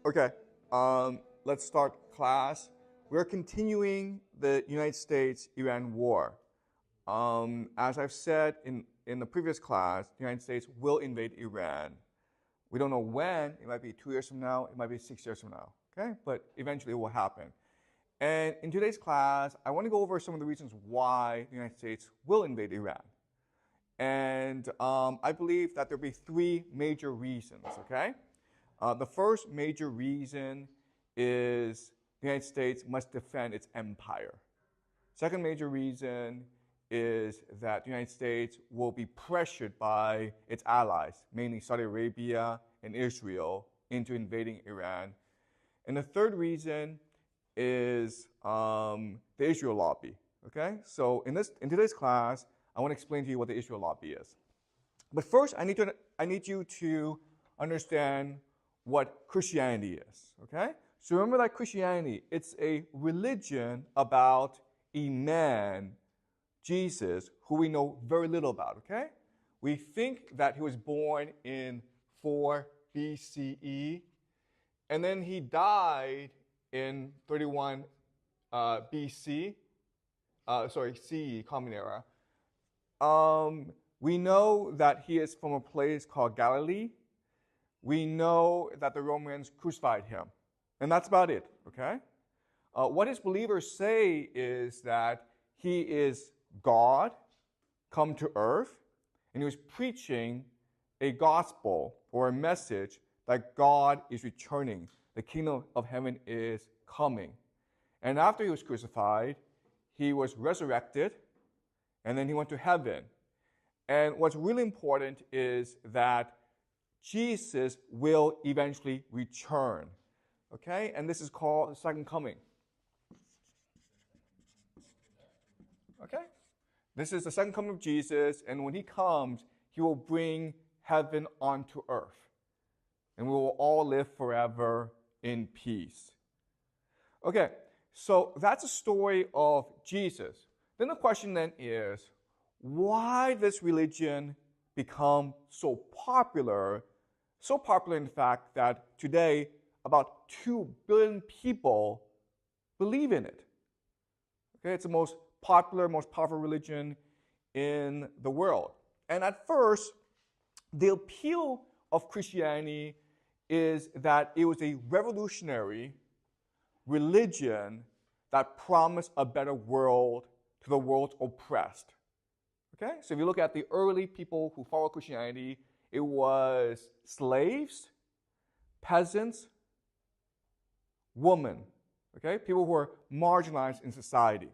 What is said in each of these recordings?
Okay, let's start class. We're continuing the United States-Iran war. As I've said in the previous class, the United States will invade Iran. We don't know when. It might be 2 years from now. It might be 6 years from now. Okay, but eventually it will happen. And in today's class, I want to go over some of the reasons why the United States will invade Iran. And I believe that there'll be 3 major reasons, okay? The first major reason is the United States must defend its empire. Second major reason is that the United States will be pressured by its allies, mainly Saudi Arabia and Israel, into invading Iran. And the third reason is the Israel lobby, okay? So in today's class, I want to explain to you what the Israel lobby is. But first, I need you to understand what Christianity is, okay? So remember that Christianity, it's a religion about a man, Jesus, who we know very little about, okay? We think that he was born in 4 BCE, and then he died in 31 CE, Common Era. We know that he is from a place called Galilee. We know that the Romans crucified him. And that's about it, okay? What his believers say is that he is God come to earth, and he was preaching a gospel or a message that God is returning. The kingdom of heaven is coming. And after he was crucified, he was resurrected, and then he went to heaven. And what's really important is that Jesus will eventually return, okay? And this is called the second coming, okay? This is the second coming of Jesus, and when he comes, he will bring heaven onto earth, and we will all live forever in peace. Okay, so that's the story of Jesus. Then the question then is, why this religion become so popular in fact that today about 2 billion people believe in it. Okay, it's the most popular, most powerful religion in the world. And at first, the appeal of Christianity is that it was a revolutionary religion that promised a better world to the world's oppressed. Okay, so if you look at the early people who followed Christianity, it was slaves, peasants, women, okay, people who were marginalized in society.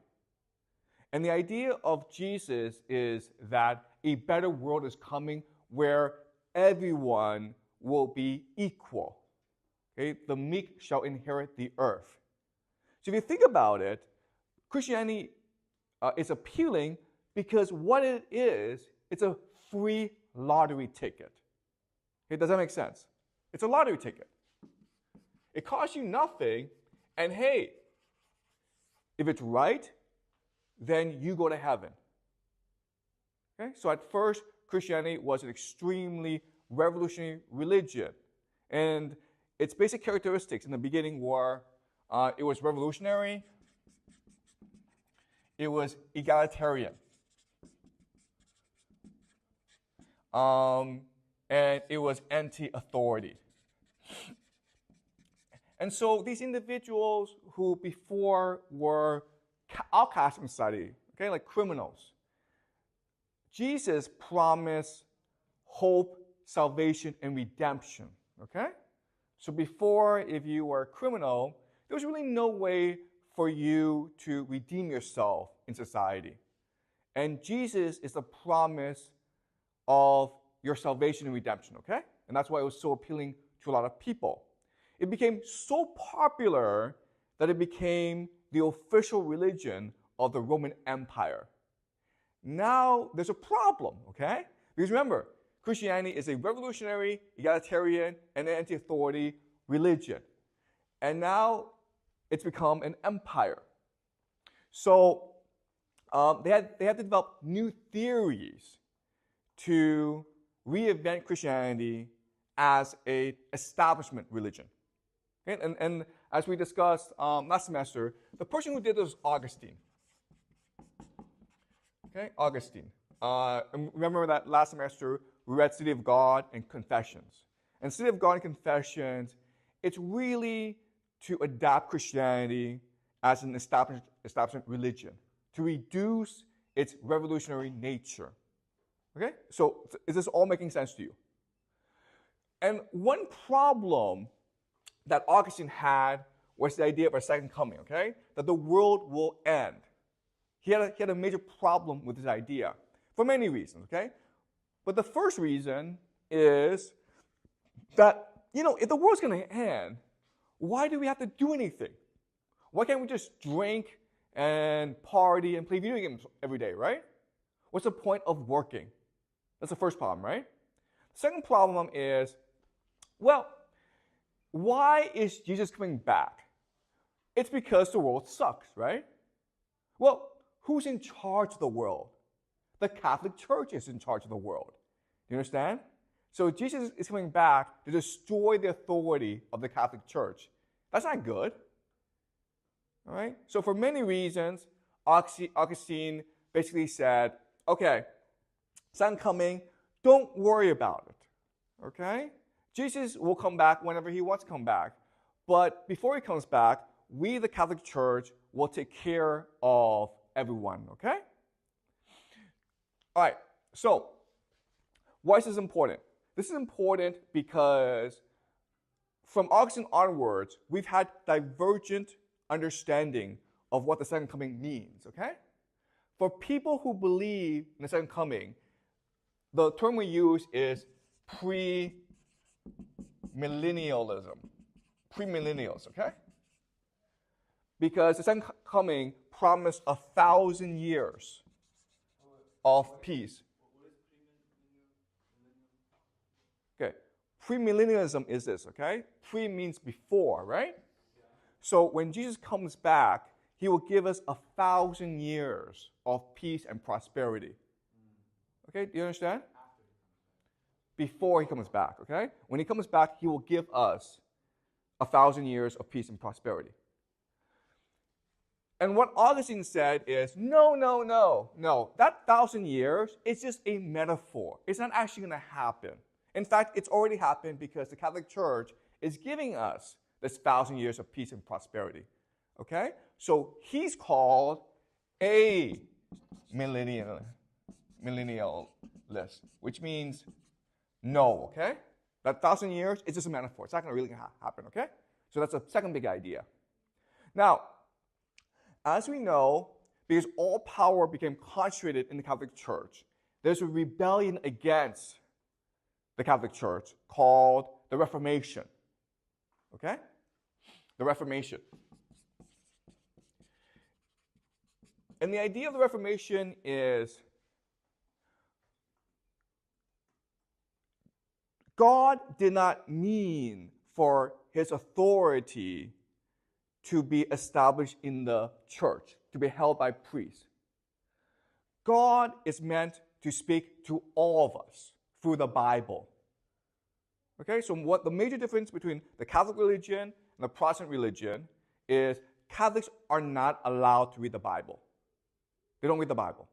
And the idea of Jesus is that a better world is coming where everyone will be equal. Okay, the meek shall inherit the earth. So if you think about it, Christianity is appealing because what it is, it's a free lottery ticket. Okay, does that make sense? It's a lottery ticket. It costs you nothing, and hey, if it's right, then you go to heaven. Okay, so at first, Christianity was an extremely revolutionary religion, and its basic characteristics in the beginning were it was revolutionary, it was egalitarian, and it was anti-authority. And so these individuals who before were outcast from society, okay, like criminals, Jesus promised hope, salvation, and redemption, okay? So before, if you were a criminal, there was really no way for you to redeem yourself in society. And Jesus is the promise of your salvation and redemption, okay? And that's why it was so appealing to a lot of people. It became so popular that it became the official religion of the Roman Empire. Now, there's a problem, okay? Because remember, Christianity is a revolutionary, egalitarian, and anti-authority religion. And now, it's become an empire. So, they had to develop new theories to reinvent Christianity as an establishment religion. Okay? And as we discussed last semester, the person who did this was Augustine. Okay, Augustine. And remember that last semester we read City of God and Confessions. And City of God and Confessions, it's really to adapt Christianity as an establishment religion, to reduce its revolutionary nature. Okay? So is this all making sense to you? And one problem that Augustine had was the idea of a second coming, okay? That the world will end. He had a major problem with this idea for many reasons, okay? But the first reason is that, if the world's going to end, why do we have to do anything? Why can't we just drink and party and play video games every day, right? What's the point of working? That's the first problem, right? The second problem is, well, why is Jesus coming back? It's because the world sucks, right? Well, who's in charge of the world? The Catholic Church is in charge of the world. Do you understand? So Jesus is coming back to destroy the authority of the Catholic Church. That's not good. All right? So for many reasons, Augustine basically said, okay, second coming, don't worry about it. Okay? Jesus will come back whenever he wants to come back. But before he comes back, we, the Catholic Church, will take care of everyone. Okay? All right. So, why is this important? This is important because from Augustine onwards, we've had divergent understanding of what the second coming means, okay? For people who believe in the second coming, the term we use is premillennialism. Premillennials, okay? Because the second coming promised 1,000 years of peace. Okay, premillennialism is this, okay? Pre means before, right? So when Jesus comes back, he will give us 1,000 years of peace and prosperity. Okay, do you understand? Before he comes back, okay? When he comes back, he will give us 1,000 years of peace and prosperity. And what Augustine said is, no. That 1,000 years is just a metaphor. It's not actually going to happen. In fact, it's already happened because the Catholic Church is giving us this 1,000 years of peace and prosperity. Okay? So he's called a millennialist, which means no, okay? That 1,000 years is just a metaphor. It's not going to really happen, okay? So that's the second big idea. Now, as we know, because all power became concentrated in the Catholic Church, there's a rebellion against the Catholic Church called the Reformation. Okay? The Reformation. And the idea of the Reformation is God did not mean for his authority to be established in the church, to be held by priests. God is meant to speak to all of us through the Bible. Okay, so what the major difference between the Catholic religion and the Protestant religion is Catholics are not allowed to read the Bible. They don't read the Bible.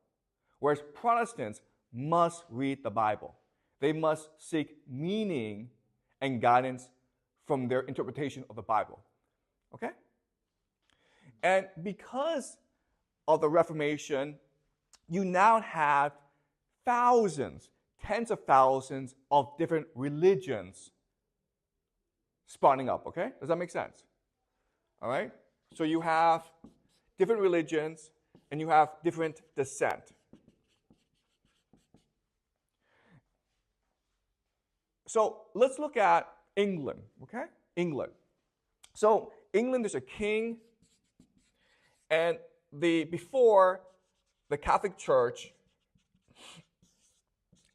Whereas Protestants must read the Bible. They must seek meaning and guidance from their interpretation of the Bible. Okay? And because of the Reformation, you now have thousands, tens of thousands of different religions spawning up, okay? Does that make sense? All right? So you have different religions and you have different descent. So let's look at England, okay? England. So England, there's a king, and before the Catholic Church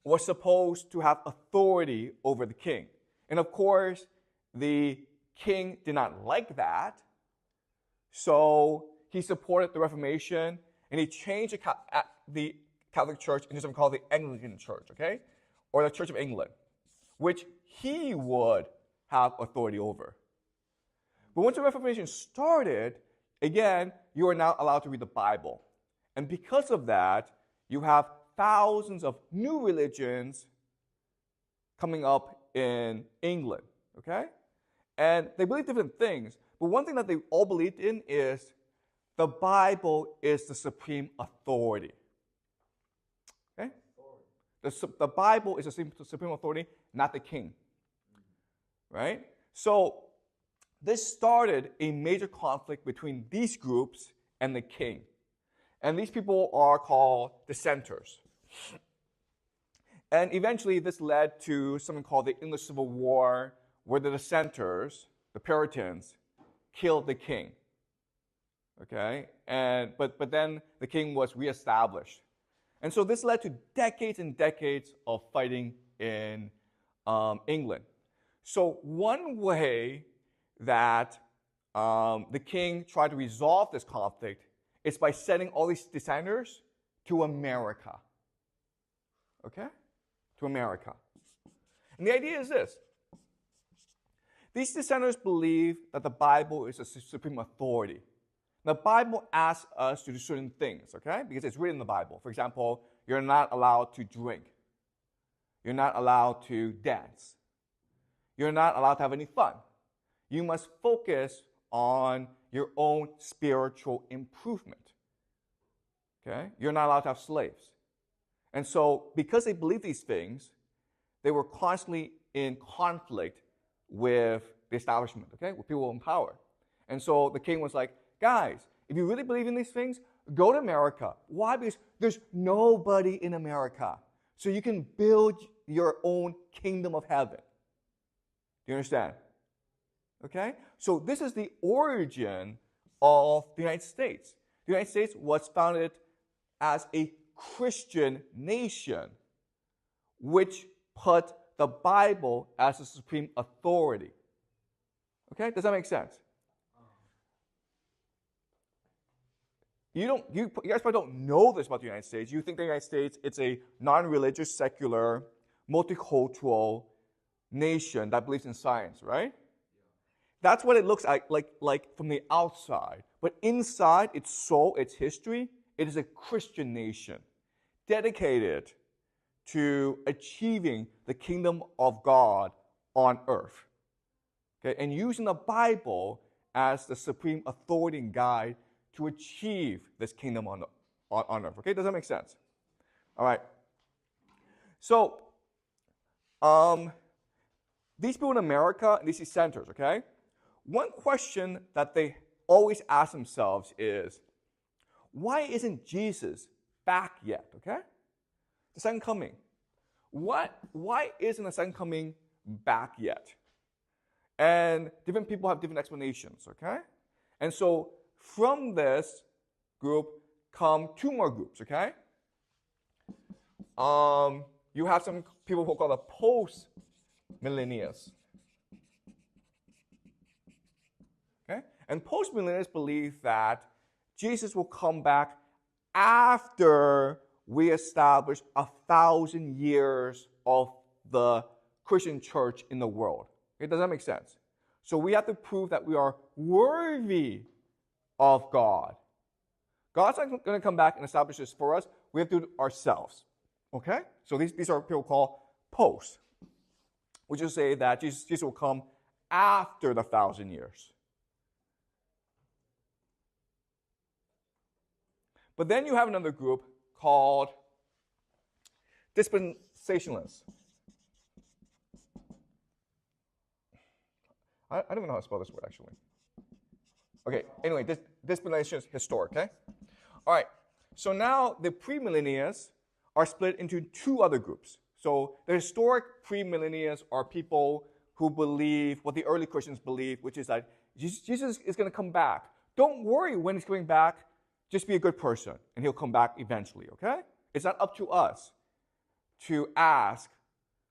was supposed to have authority over the king. And of course, the king did not like that, so he supported the Reformation, and he changed the Catholic Church into something called the Anglican Church, okay? Or the Church of England, which he would have authority over. But once the Reformation started, again, you are now allowed to read the Bible. And because of that, you have thousands of new religions coming up in England, okay? And they believe different things, but one thing that they all believed in is the Bible is the supreme authority. Okay? The Bible is the supreme authority, not the king. Right? So this started a major conflict between these groups and the king. And these people are called dissenters. And eventually this led to something called the English Civil War, where the dissenters, the Puritans, killed the king. Okay? But then the king was reestablished. And so this led to decades and decades of fighting in England. So one way that the king tried to resolve this conflict is by sending all these dissenters to America. Okay? To America. And the idea is this. These dissenters believe that the Bible is a supreme authority. The Bible asks us to do certain things, okay? Because it's written in the Bible. For example, you're not allowed to drink. You're not allowed to dance. You're not allowed to have any fun. You must focus on your own spiritual improvement. Okay? You're not allowed to have slaves. And so, because they believe these things, they were constantly in conflict with the establishment, okay? With people in power. And so the king was like, guys, if you really believe in these things, go to America. Why? Because there's nobody in America. So you can build your own kingdom of heaven. Do you understand? Okay? So this is the origin of the United States. The United States was founded as a Christian nation, which put the Bible as the supreme authority. Okay? Does that make sense? You guys probably don't know this about the United States. You think the United States, it's a non-religious, secular, multicultural nation that believes in science, right? That's what it looks like from the outside. But inside its soul, its history, it is a Christian nation dedicated to achieving the kingdom of God on earth. Okay? And using the Bible as the supreme authority and guide to achieve this kingdom on earth. Okay? Does that make sense? All right. So, these people in America and these dissenters, okay? One question that they always ask themselves is, why isn't Jesus back yet, okay? The second coming. Why isn't the second coming back yet? And different people have different explanations, okay? And so from this group come two more groups, okay? You have some people who are called the post-millennials. Okay? And post-millennials believe that Jesus will come back after we establish 1,000 years of the Christian church in the world. Okay? Does that make sense? So we have to prove that we are worthy of God. God's not going to come back and establish this for us. We have to do it ourselves. Okay? So these are people called post, which is say that Jesus will come after the 1,000 years. But then you have another group called dispensationalists. I don't even know how to spell this word, actually. Okay, anyway, dispensationalist historic, okay? All right, so now the premillennialists are split into two other groups. So the historic premillennialists are people who believe what the early Christians believed, which is that Jesus is going to come back. Don't worry when he's coming back. Just be a good person, and he'll come back eventually, okay? It's not up to us to ask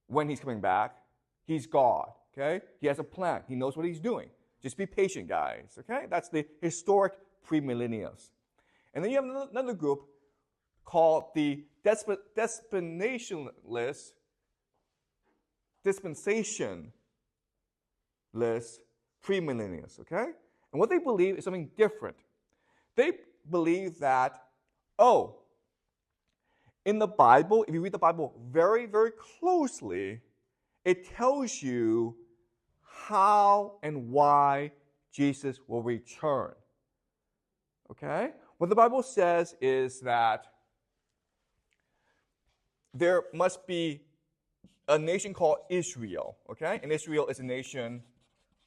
when he's coming back. He's God, okay? He has a plan. He knows what he's doing. Just be patient, guys, okay? That's the historic premillennials. And then you have another group called the dispensationalists, premillennialists, okay? And what they believe is something different. They believe that, in the Bible, if you read the Bible very, very closely, it tells you how and why Jesus will return. Okay? What the Bible says is that there must be a nation called Israel, okay? And Israel is a nation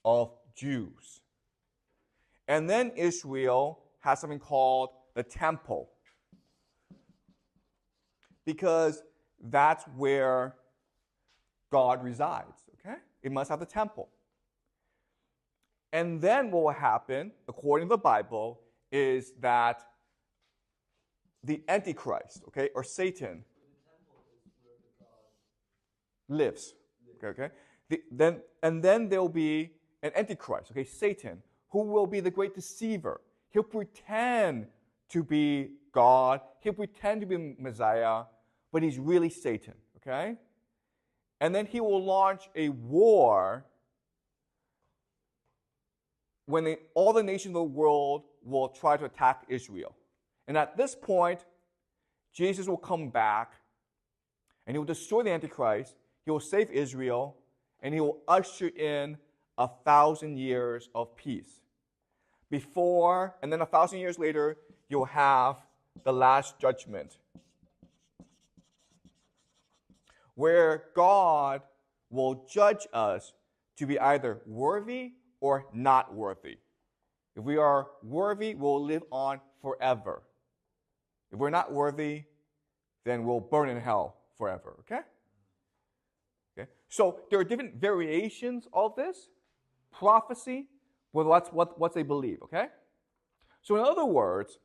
of Jews. And then Israel has something called the temple, because that's where God resides, okay? It must have the temple. And then what will happen, according to the Bible, is that the Antichrist, okay, or Satan, lives. Okay. Then there will be an Antichrist, okay, Satan, who will be the great deceiver. He'll pretend to be God. He'll pretend to be Messiah, but he's really Satan. Okay. And then he will launch a war when all the nations of the world will try to attack Israel. And at this point, Jesus will come back, and he will destroy the Antichrist. He will save Israel, and he will usher in 1,000 years of peace. And then 1,000 years later, you'll have the last judgment, where God will judge us to be either worthy or not worthy. If we are worthy, we'll live on forever. If we're not worthy, then we'll burn in hell forever, okay? So there are different variations of this prophecy with what they believe, okay? So in other words,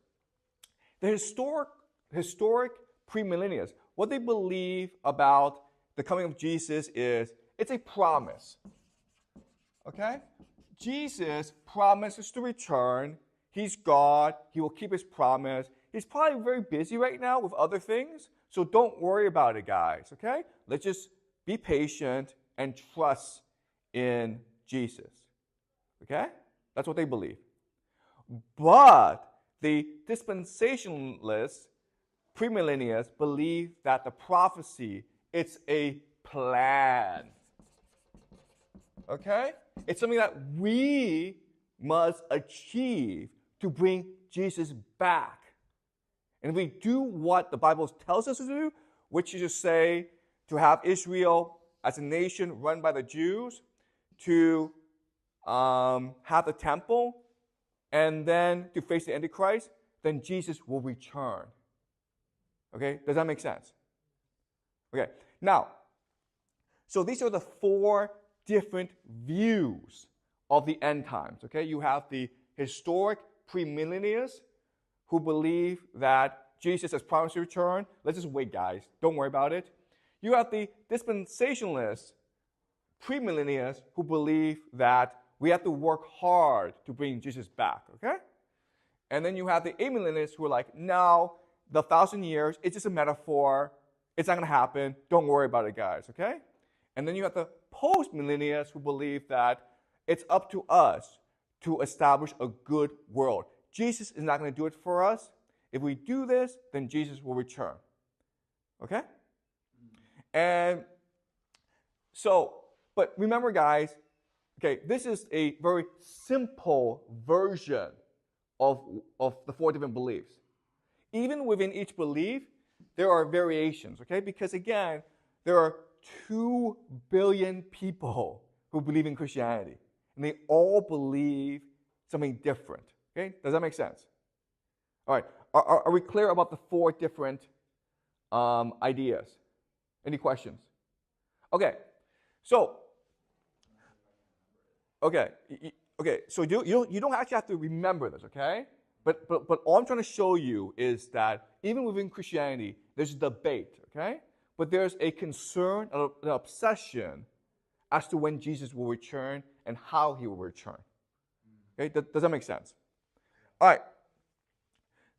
the historic premillennialists, what they believe about the coming of Jesus is it's a promise, okay? Jesus promises to return. He's God. He will keep his promise. He's probably very busy right now with other things, so don't worry about it, guys, okay? Let's just be patient and trust in Jesus. Okay? That's what they believe. But the dispensationalists, premillennialists, believe that the prophecy, it's a plan. Okay? It's something that we must achieve to bring Jesus back. And if we do what the Bible tells us to do, which is to say, to have Israel as a nation run by the Jews, to have the temple, and then to face the Antichrist, then Jesus will return. Okay? Does that make sense? Okay. Now, so these are the 4 different views of the end times. Okay? You have the historic premillennialists who believe that Jesus has promised to return. Let's just wait, guys. Don't worry about it. You have the dispensationalists, premillennialists, who believe that we have to work hard to bring Jesus back, okay? And then you have the amillennialists who are like, no, the 1,000 years, it's just a metaphor. It's not going to happen. Don't worry about it, guys, okay? And then you have the post-millennialists who believe that it's up to us to establish a good world. Jesus is not going to do it for us. If we do this, then Jesus will return, okay? And so, but remember, guys, okay, this is a very simple version of the 4 different beliefs. Even within each belief, there are variations, okay? Because again, there are 2 billion people who believe in Christianity, and they all believe something different, okay? Does that make sense? All right, are we clear about the 4 different ideas? Any questions? Okay, so so you don't actually have to remember this, okay? But all I'm trying to show you is that even within Christianity, there's a debate, okay? But there's a concern, an obsession as to when Jesus will return and how he will return. Okay, does that make sense? All right.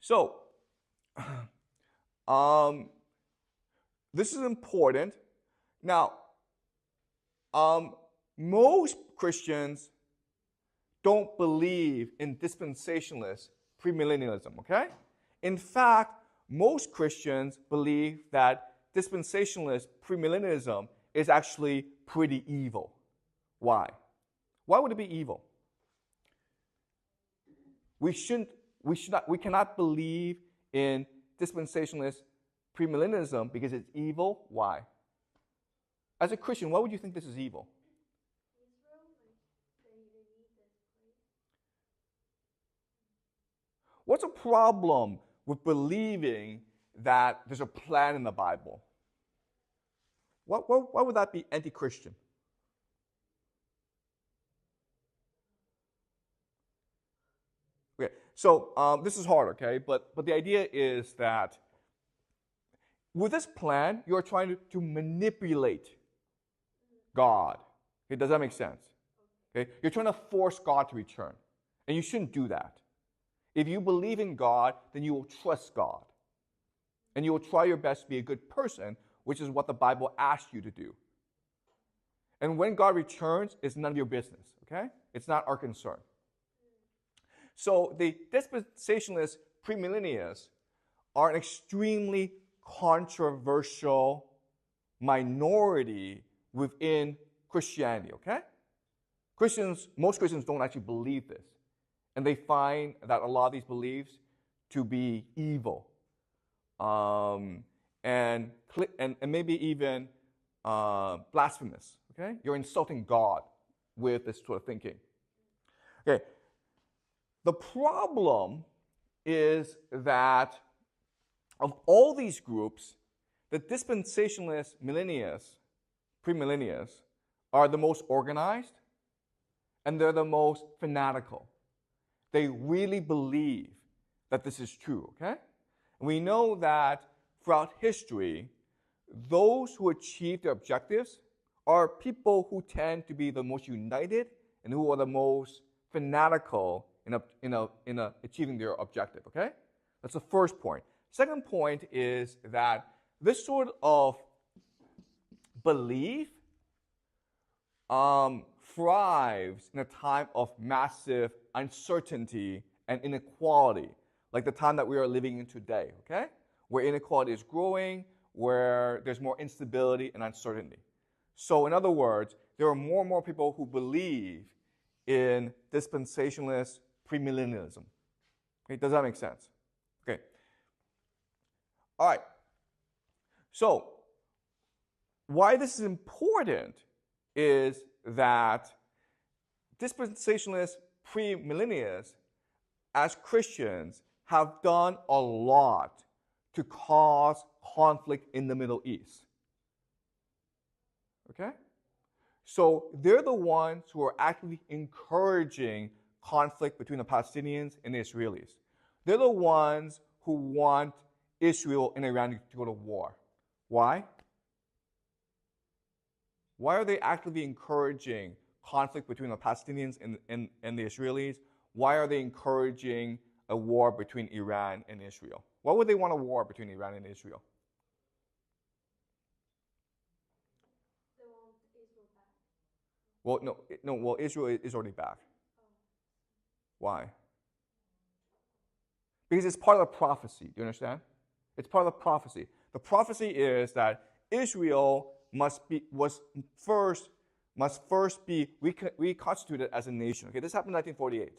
So, this is important. Now, most Christians don't believe in dispensationalist premillennialism, okay? In fact, most Christians believe that dispensationalist premillennialism is actually pretty evil. Why? Why would it be evil? We cannot believe in dispensationalist premillennialism because it's evil. Why? As a Christian, why would you think this is evil? What's a problem with believing that there's a plan in the Bible? Why would that be anti-Christian? Okay, so this is hard, okay? But the idea is that with this plan, you're trying to manipulate God. Okay, does that make sense? Okay, you're trying to force God to return, and you shouldn't do that. If you believe in God, then you will trust God, and you will try your best to be a good person, which is what the Bible asks you to do. And when God returns, it's none of your business, okay? It's not our concern. So the dispensationalist premillennialists are an extremely controversial minority within Christianity, okay? Most Christians don't actually believe this. And they find that a lot of these beliefs to be evil. And maybe even blasphemous, okay? You're insulting God with this sort of thinking. Okay. The problem is that of all these groups, the dispensationalist premillennialists, are the most organized, and they're the most fanatical. They really believe that this is true, okay? And we know that throughout history, those who achieve their objectives are people who tend to be the most united and who are the most fanatical in achieving their objective, okay? That's the first point. Second point is that this sort of belief thrives in a time of massive uncertainty and inequality, like the time that we are living in today, okay? Where inequality is growing, where there's more instability and uncertainty. So in other words, there are more and more people who believe in dispensationalist premillennialism. Okay, does that make sense? Okay. All right. So why this is important is that dispensationalist premillennialists, as Christians, have done a lot to cause conflict in the Middle East. Okay? So they're the ones who are actively encouraging conflict between the Palestinians and the Israelis. They're the ones who want Israel and Iran to go to war. Why? Why are they actively encouraging conflict between the Palestinians and the Israelis? Why are they encouraging a war between Iran and Israel? Why would they want a war between Iran and Israel? They want Israel back. Well, Israel is already back. Why? Because it's part of the prophecy. Do you understand? It's part of the prophecy. The prophecy is that Israel must first be reconstituted as a nation. Okay, this happened in 1948.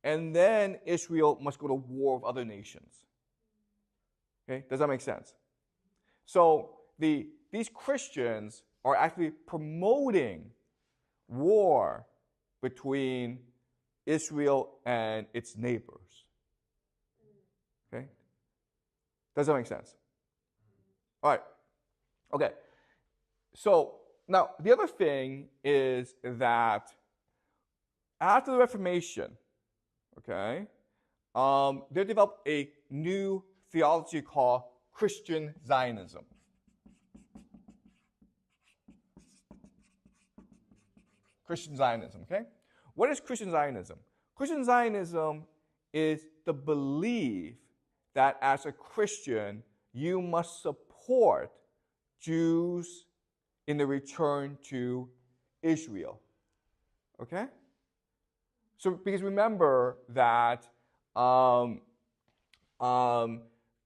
And then Israel must go to war with other nations. Okay, does that make sense? So these Christians are actually promoting war between Israel and its neighbors. Okay? Does that make sense? All right. Okay. So now the other thing is that after the Reformation, okay, they developed a new theology called Christian Zionism. Christian Zionism, okay? What is Christian Zionism? Christian Zionism is the belief that as a Christian, you must support Jews in the return to Israel. Okay? So because remember that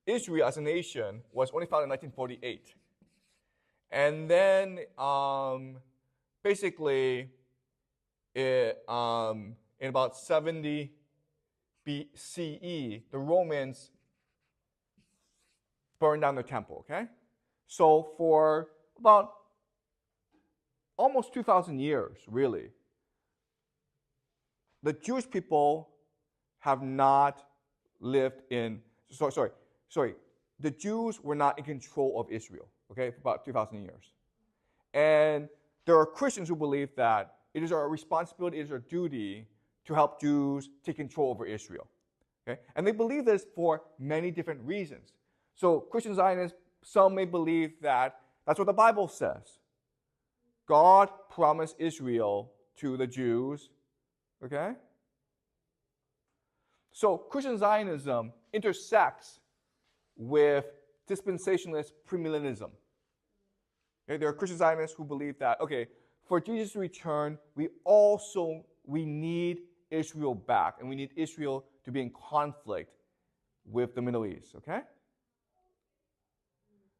Israel as a nation was only founded in 1948. And then basically in about 70 BCE, the Romans burned down the temple, okay? So for about almost 2,000 years, really, the Jewish people have not lived in, the Jews were not in control of Israel, okay, for about 2,000 years. And there are Christians who believe that it is our responsibility, it is our duty to help Jews take control over Israel, okay? And they believe this for many different reasons. So Christian Zionists, some may believe that that's what the Bible says. God promised Israel to the Jews, okay? So Christian Zionism intersects with dispensationalist premillennialism. Okay? There are Christian Zionists who believe that, okay, for Jesus to return, we need Israel back, and we need Israel to be in conflict with the Middle East, okay?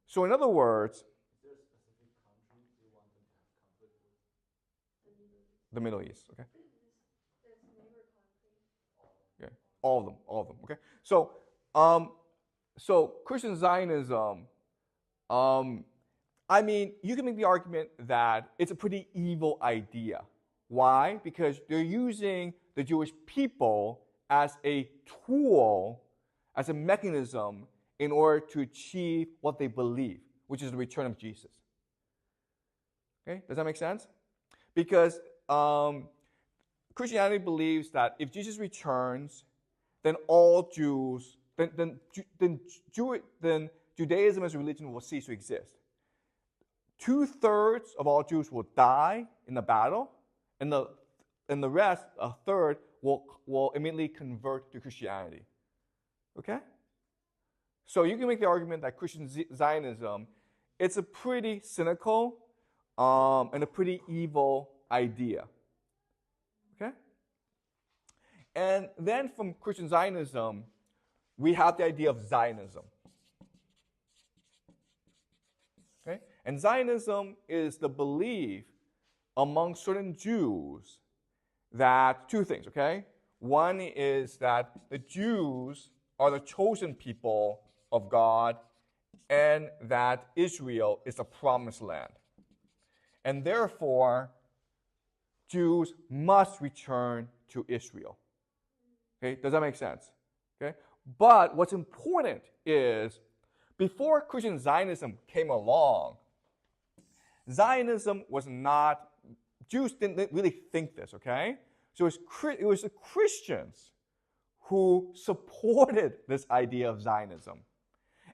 So in other words, is there a specific country you want them to have conflict with? the Middle East, okay? That's neighbor country. Yeah, all of them, okay? So, so Christian Zionism, I mean, you can make the argument that it's a pretty evil idea. Why? Because they're using the Jewish people as a tool, as a mechanism in order to achieve what they believe, which is the return of Jesus. Okay, does that make sense? Because Christianity believes that if Jesus returns, then all Jews, then Judaism as a religion will cease to exist. 2/3 of all Jews will die in the battle, and the rest, a third, will immediately convert to Christianity. Okay? So you can make the argument that Christian Zionism, it's a pretty cynical and a pretty evil idea. Okay? And then from Christian Zionism, we have the idea of Zionism. Okay? And Zionism is the belief among certain Jews that two things, okay? One is that the Jews are the chosen people of God and that Israel is the promised land. And therefore, Jews must return to Israel. Okay, does that make sense? Okay? But what's important is before Christian Zionism came along, Zionism was not, Jews didn't really think this, okay? So it was the Christians who supported this idea of Zionism.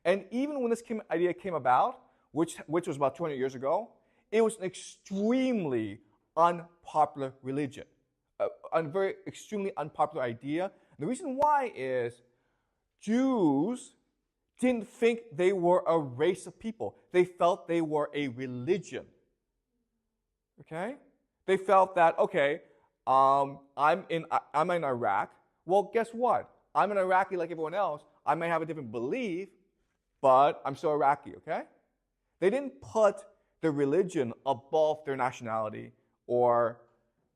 And even when this idea came about, which was about 200 years ago, it was an extremely unpopular religion, a very extremely unpopular idea. And the reason why is Jews didn't think they were a race of people. They felt they were a religion. Okay? They felt that, okay, I'm in Iraq. Well, guess what? I'm an Iraqi like everyone else. I may have a different belief, but I'm still Iraqi, okay? They didn't put their religion above their nationality or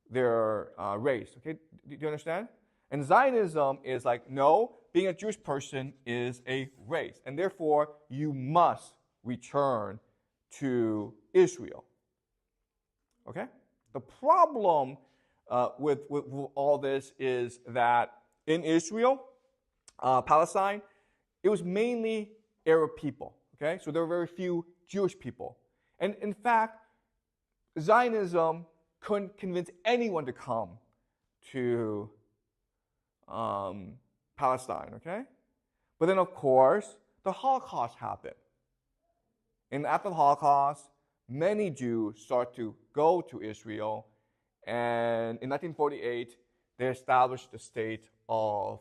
their race, okay? Do you understand? And Zionism is like, no, being a Jewish person is a race, and therefore you must return to Israel. Okay? The problem with all this is that in Israel, Palestine, it was mainly Arab people. Okay? So there were very few Jewish people. And in fact, Zionism couldn't convince anyone to come to Palestine, okay? But then, of course, the Holocaust happened. And after the Holocaust, many Jews started to go to Israel. And in 1948, they established the state of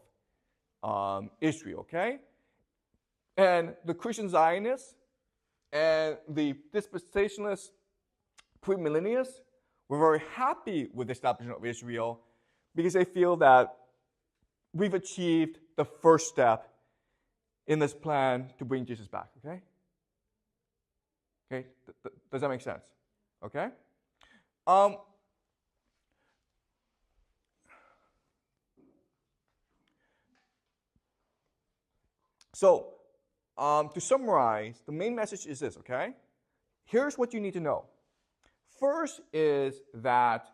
Israel, okay? And the Christian Zionists and the dispensationalist premillennialists were very happy with the establishment of Israel because they feel that we've achieved the first step in this plan to bring Jesus back, okay? Okay, does that make sense? Okay? So, to summarize, the main message is this, okay? Here's what you need to know. First is that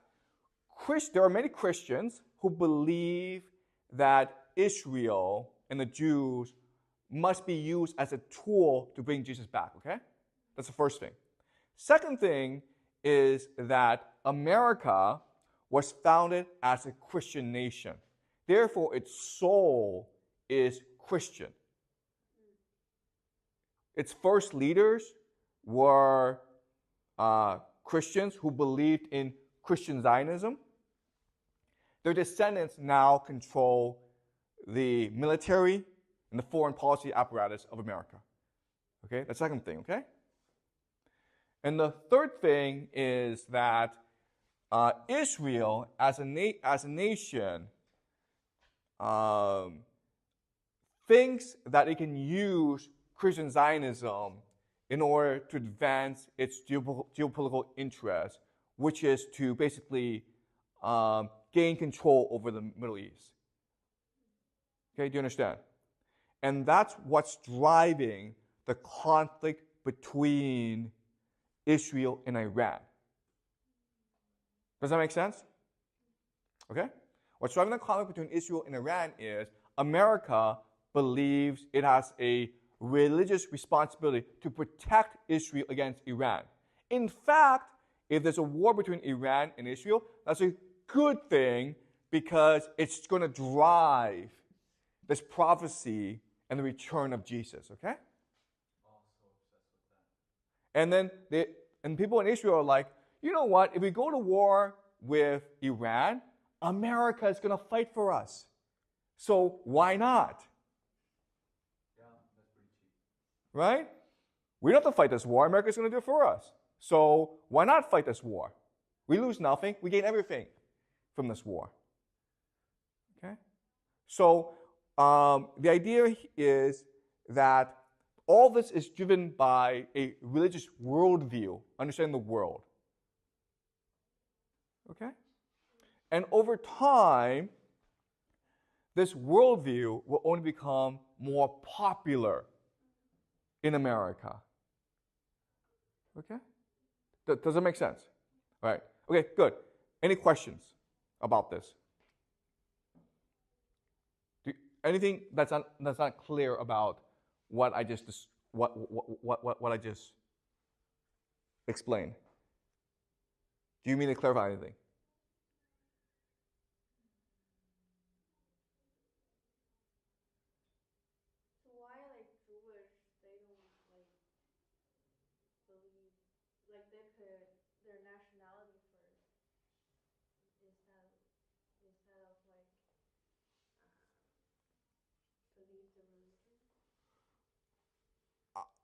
there are many Christians who believe that Israel and the Jews must be used as a tool to bring Jesus back, okay? That's the first thing. Second thing is that America was founded as a Christian nation. Therefore, its soul is Christian. Its first leaders were Christians who believed in Christian Zionism. Their descendants now control the military and the foreign policy apparatus of America. Okay, that's the second thing, okay? And the third thing is that Israel as a nation thinks that it can use Christian Zionism in order to advance its geopolitical interests, which is to basically gain control over the Middle East. Okay, do you understand? And that's what's driving the conflict between Israel and Iran. Does that make sense? Okay? What's driving the conflict between Israel and Iran is America believes it has a religious responsibility to protect Israel against Iran. In fact, if there's a war between Iran and Israel, that's a good thing because it's going to drive this prophecy and the return of Jesus, okay? And then people in Israel are like, you know what? If we go to war with Iran, America is going to fight for us. So why not? Yeah, that's pretty cheap. Right? We don't have to fight this war. America's going to do it for us. So why not fight this war? We lose nothing. We gain everything from this war. Okay? So the idea is that all this is driven by a religious worldview, understanding the world. Okay? And over time, this worldview will only become more popular in America. Okay? Does that make sense? All right. Okay, good. Any questions about this? Anything that's not clear about what I just what I just explained? Do you mean to clarify anything? So why like Jewish they don't like believe like they put their nationality first instead of like believe the religion?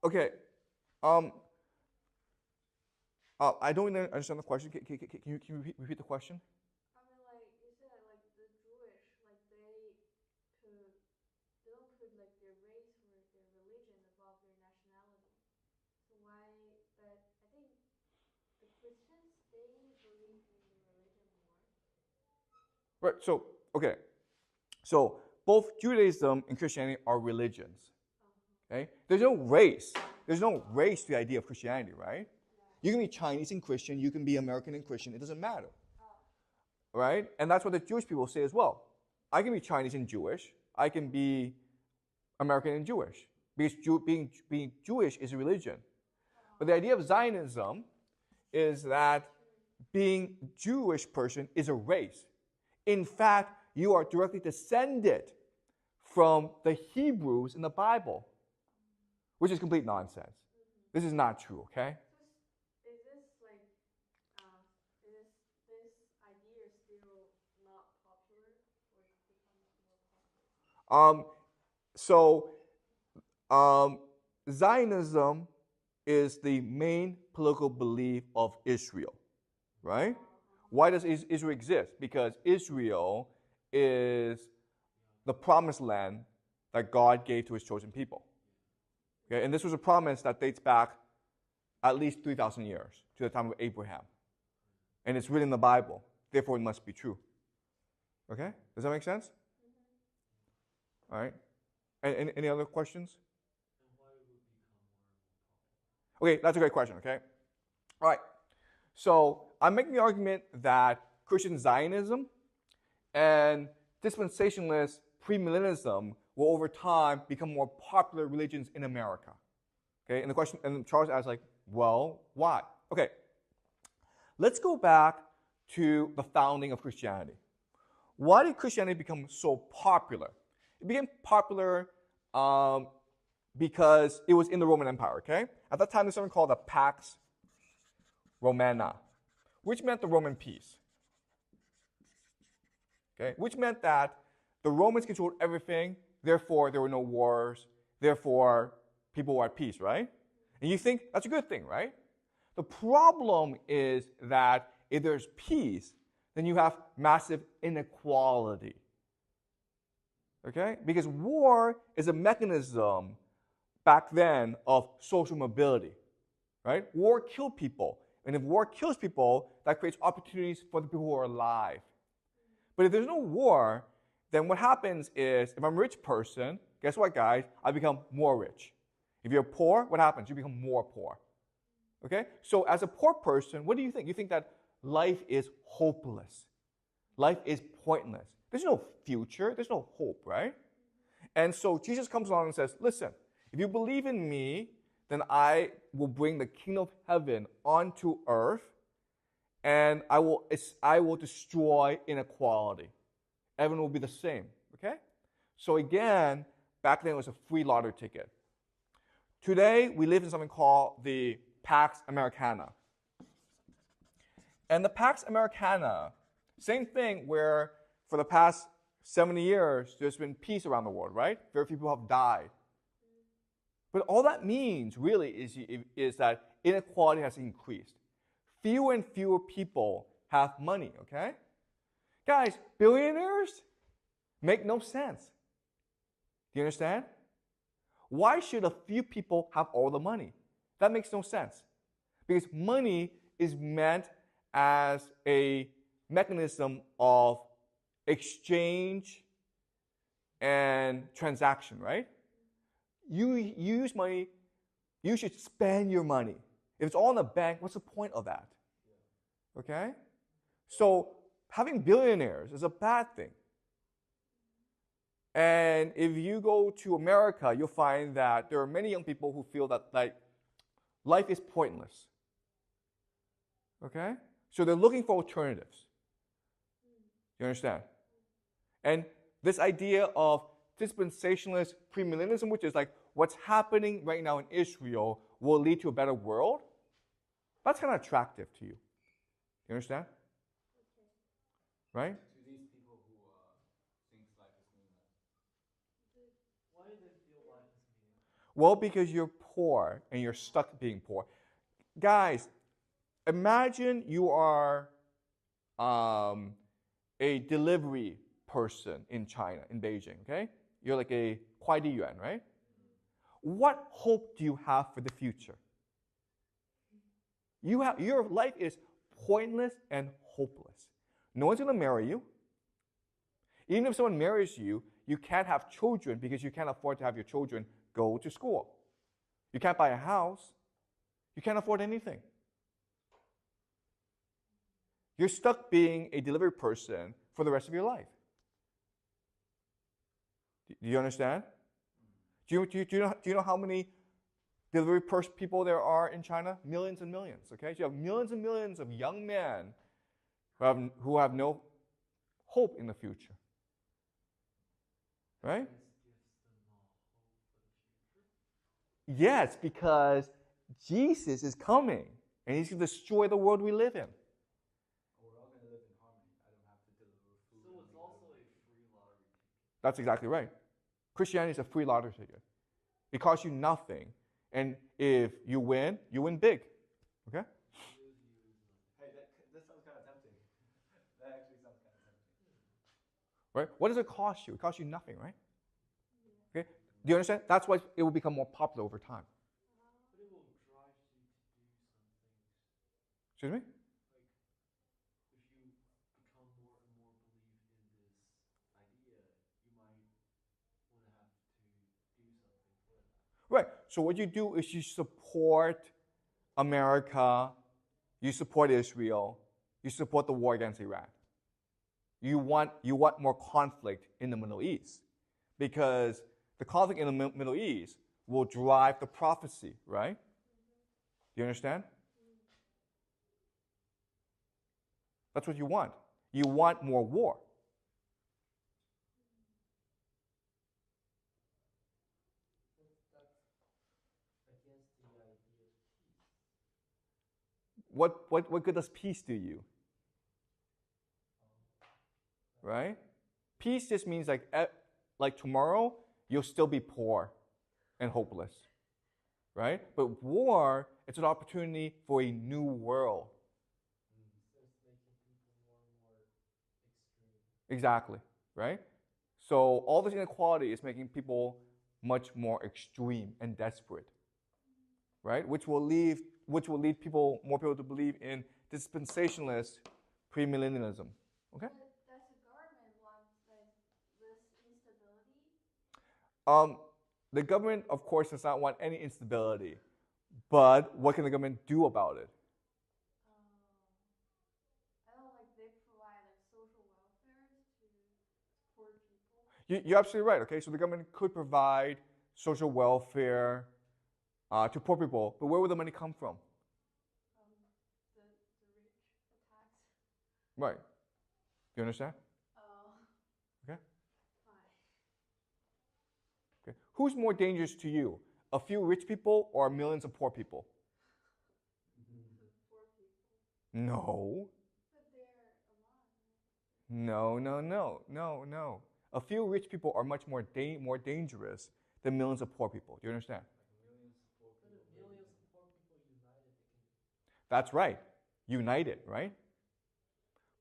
Okay. I don't really understand the question. Can you repeat the question? I mean, like you said, like the Jewish, like they don't put like their race or their religion above their nationality. So why? But I think the Christians they believe in the religion more. Right. So okay. So both Judaism and Christianity are religions. Okay. There's no race. There's no race to the idea of Christianity, right? You can be Chinese and Christian. You can be American and Christian. It doesn't matter. Right? And that's what the Jewish people say as well. I can be Chinese and Jewish. I can be American and Jewish. Because being Jewish is a religion. But the idea of Zionism is that being Jewish person is a race. In fact, you are directly descended from the Hebrews in the Bible, which is complete nonsense. This is not true, okay? Is this like is this idea still not popular or becomes more popular? Zionism is the main political belief of Israel, right? Why does Israel exist? Because Israel is the promised land that God gave to his chosen people. Okay? And this was a promise that dates back at least 3,000 years to the time of Abraham. And it's written in the Bible. Therefore, it must be true. Okay? Does that make sense? All right. Any other questions? Okay, that's a great question, okay? All right. So I'm making the argument that Christian Zionism and dispensationalist premillennialism will over time become more popular religions in America. Okay, and the question, and Charles asks, like, well, why? Okay, let's go back to the founding of Christianity. Why did Christianity become so popular? It became popular because it was in the Roman Empire, okay? At that time, there's something called the Pax Romana, which meant the Roman peace. Okay? Which meant that the Romans controlled everything, therefore there were no wars, therefore people were at peace, right? And you think that's a good thing, right? The problem is that if there's peace, then you have massive inequality. Okay? Because war is a mechanism back then of social mobility. Right? War killed people. And if war kills people, that creates opportunities for the people who are alive. But if there's no war, then what happens is, if I'm a rich person, guess what, guys? I become more rich. If you're poor, what happens? You become more poor. Okay? So as a poor person, what do you think? You think that life is hopeless. Life is pointless. There's no future. There's no hope, right? And so Jesus comes along and says, listen, if you believe in me, then I will bring the kingdom of heaven onto earth, and I will destroy inequality. Everyone will be the same, okay? So again, back then it was a free lottery ticket. Today, we live in something called the Pax Americana. And the Pax Americana, same thing where for the past 70 years, there's been peace around the world, right? Very few people have died. But all that means really is that inequality has increased. Fewer and fewer people have money, okay? Guys, billionaires make no sense. Do you understand? Why should a few people have all the money? That makes no sense. Because money is meant as a mechanism of exchange and transaction, right? You use money, you should spend your money. If it's all in the bank, what's the point of that? Okay? So having billionaires is a bad thing. And if you go to America, you'll find that there are many young people who feel that like life is pointless. Okay? So they're looking for alternatives. You understand? And this idea of dispensationalist premillennialism, which is like what's happening right now in Israel will lead to a better world, that's kind of attractive to you. You understand? Right? To these people who think life is meaningless. Why do they feel life is meaningless? Well, because you're poor and you're stuck being poor. Guys, imagine you are a delivery person in China, in Beijing, okay? You're like a Yuan, right? What hope do you have for the future? Your life is pointless and hopeless. No one's going to marry you. Even if someone marries you, you can't have children because you can't afford to have your children go to school. You can't buy a house. You can't afford anything. You're stuck being a delivery person for the rest of your life. Do you understand? Do you know how many delivery people there are in China? Millions and millions, okay? So you have millions and millions of young men who have no hope in the future. Right? Yes, because Jesus is coming and he's going to destroy the world we live in. We're all going to live in harmony. I don't have to deliver food. So it's also a free lottery ticket. That's exactly right. Christianity is a free lottery ticket. It costs you nothing. And if you win big. Okay? Hey, that sounds kind of tempting. right? What does it cost you? It costs you nothing, right? Okay, do you understand? That's why it will become more popular over time. But it will drive you to do some things. Excuse me? Like, if you become more and more believe in this idea, you might want to have to do something for that. Right. So what you do is you support America, you support Israel, you support the war against Iran. You want more conflict in the Middle East because the conflict in the Middle East will drive the prophecy, right? Do you understand? That's what you want. You want more war. That's against the idea of peace. What good does peace do you? Right? Peace just means like tomorrow you'll still be poor and hopeless. Right? But war, it's an opportunity for a new world. So it's making people more and more extreme. Exactly. Right? So all this inequality is making people much more extreme and desperate. Right? Which will lead more people to believe in dispensationalist premillennialism. Okay? But does the government want this instability? The government, of course, does not want any instability. But what can the government do about it? I don't they provide social welfare to poor people. You're absolutely right. Okay, so the government could provide social welfare to poor people, but where would the money come from? The rich, the tax. Right. Do you understand? Okay. Fine. Okay. Who's more dangerous to you? A few rich people or millions of poor people? Poor people. No. But they're a lot. No. A few rich people are much more dangerous than millions of poor people. Do you understand? But if millions of poor people united, they can. That's right. United, right?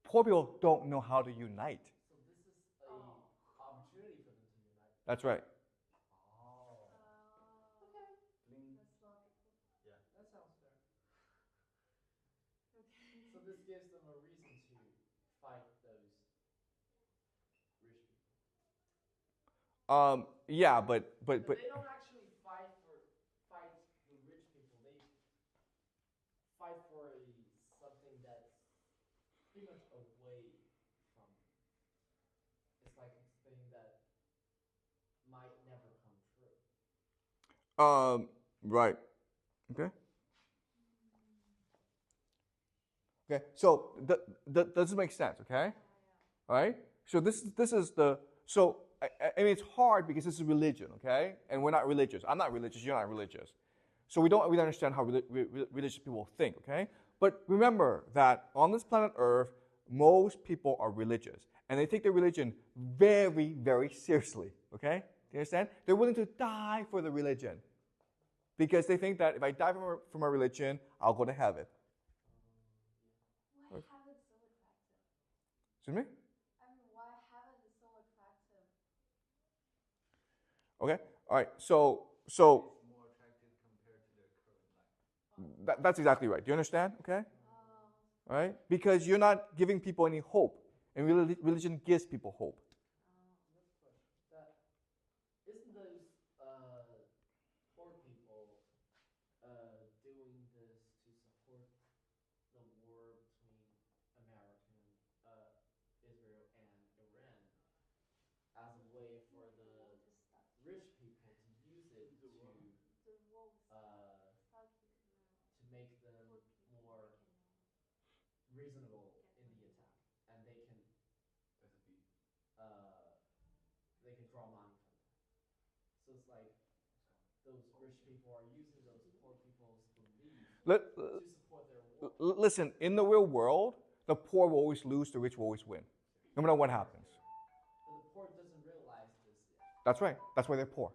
Poor people don't know how to unite. So this is a opportunity for them to unite. That's right. Oh. Okay. That's logical. Yeah, that sounds fair. Okay. So this gives them a reason to fight those rich people. Yeah, but They don't actually fight the rich people. They fight for something that's pretty much away from them. It's like a thing that might never come true. right. Okay. Okay. So does this make sense? Okay. All right. So this is the so I mean it's hard because this is religion. Okay, and we're not religious. I'm not religious. You're not religious. So we don't really understand how religious people think. Okay. But remember that on this planet Earth, most people are religious, and they take their religion very, very seriously. Okay. Do you understand? They're willing to die for the religion because they think that if I die for my religion, I'll go to heaven. Why heaven so attractive? Excuse me? I mean, why heaven is so attractive? Okay. All right. So It's more attractive compared to their current life. that's exactly right. Do you understand? Okay. All right. Because you're not giving people any hope, and religion gives people hope. That's a question. Isn't those poor people doing this to support the war between Israel and Iran as a way for the rich people to use it to make them more reasonable in the attack, and they can draw money from that. So it's like those rich people are using those poor people's beliefs to support their war. Listen, in the real world, the poor will always lose, the rich will always win, no matter what happens. But the poor doesn't realize this yet. That's right. That's why they're poor.